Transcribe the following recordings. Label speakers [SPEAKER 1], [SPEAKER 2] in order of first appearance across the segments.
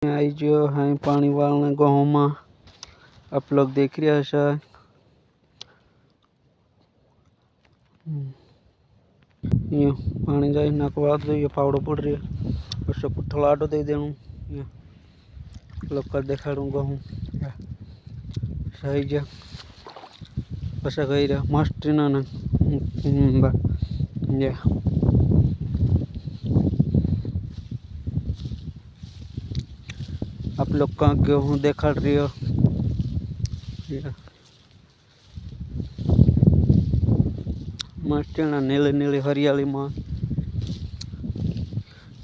[SPEAKER 1] आई जो है पानी वालने गेहूं में आप लोग देख रहे हैं। ये पानी जाए नाकवा दो, ये पावड़ो पड़ रही है और सब पुठला आडो दे देणु। ये लोग कर देखाड़ू गेहूं सही जा पसा गई रहा मस्त ना ना ये आप लोग का गेहूं देखाड़ रही हो। मस्त ना नीली नीली हरियाली में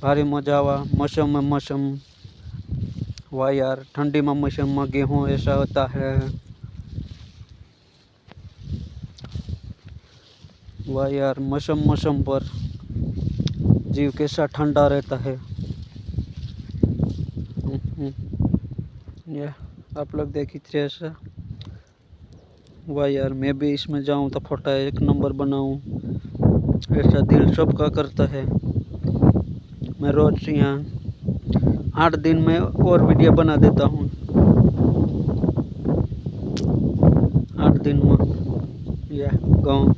[SPEAKER 1] भारी मजा आवा। मौसम में मौसम वाह यार, ठंडी में मौसम में गेहूं ऐसा होता है। वाह यार, मौसम मौसम पर जीव कैसा ठंडा रहता है। ये आप लोग देखी थे ऐसा। वाह यार, मैं भी इसमें जाऊं तो फोटो एक नंबर बनाऊं, ऐसा दिल सबका करता है। मैं रोज यहाँ 8 दिन में और वीडियो बना देता हूँ। 8 दिन में यह गाँव।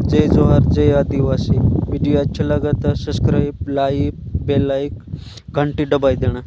[SPEAKER 1] जय जोहार, जय आदिवासी। वीडियो अच्छा लगा तो सब्सक्राइब, लाइक, बेल लाइक, घंटी दबाई देना।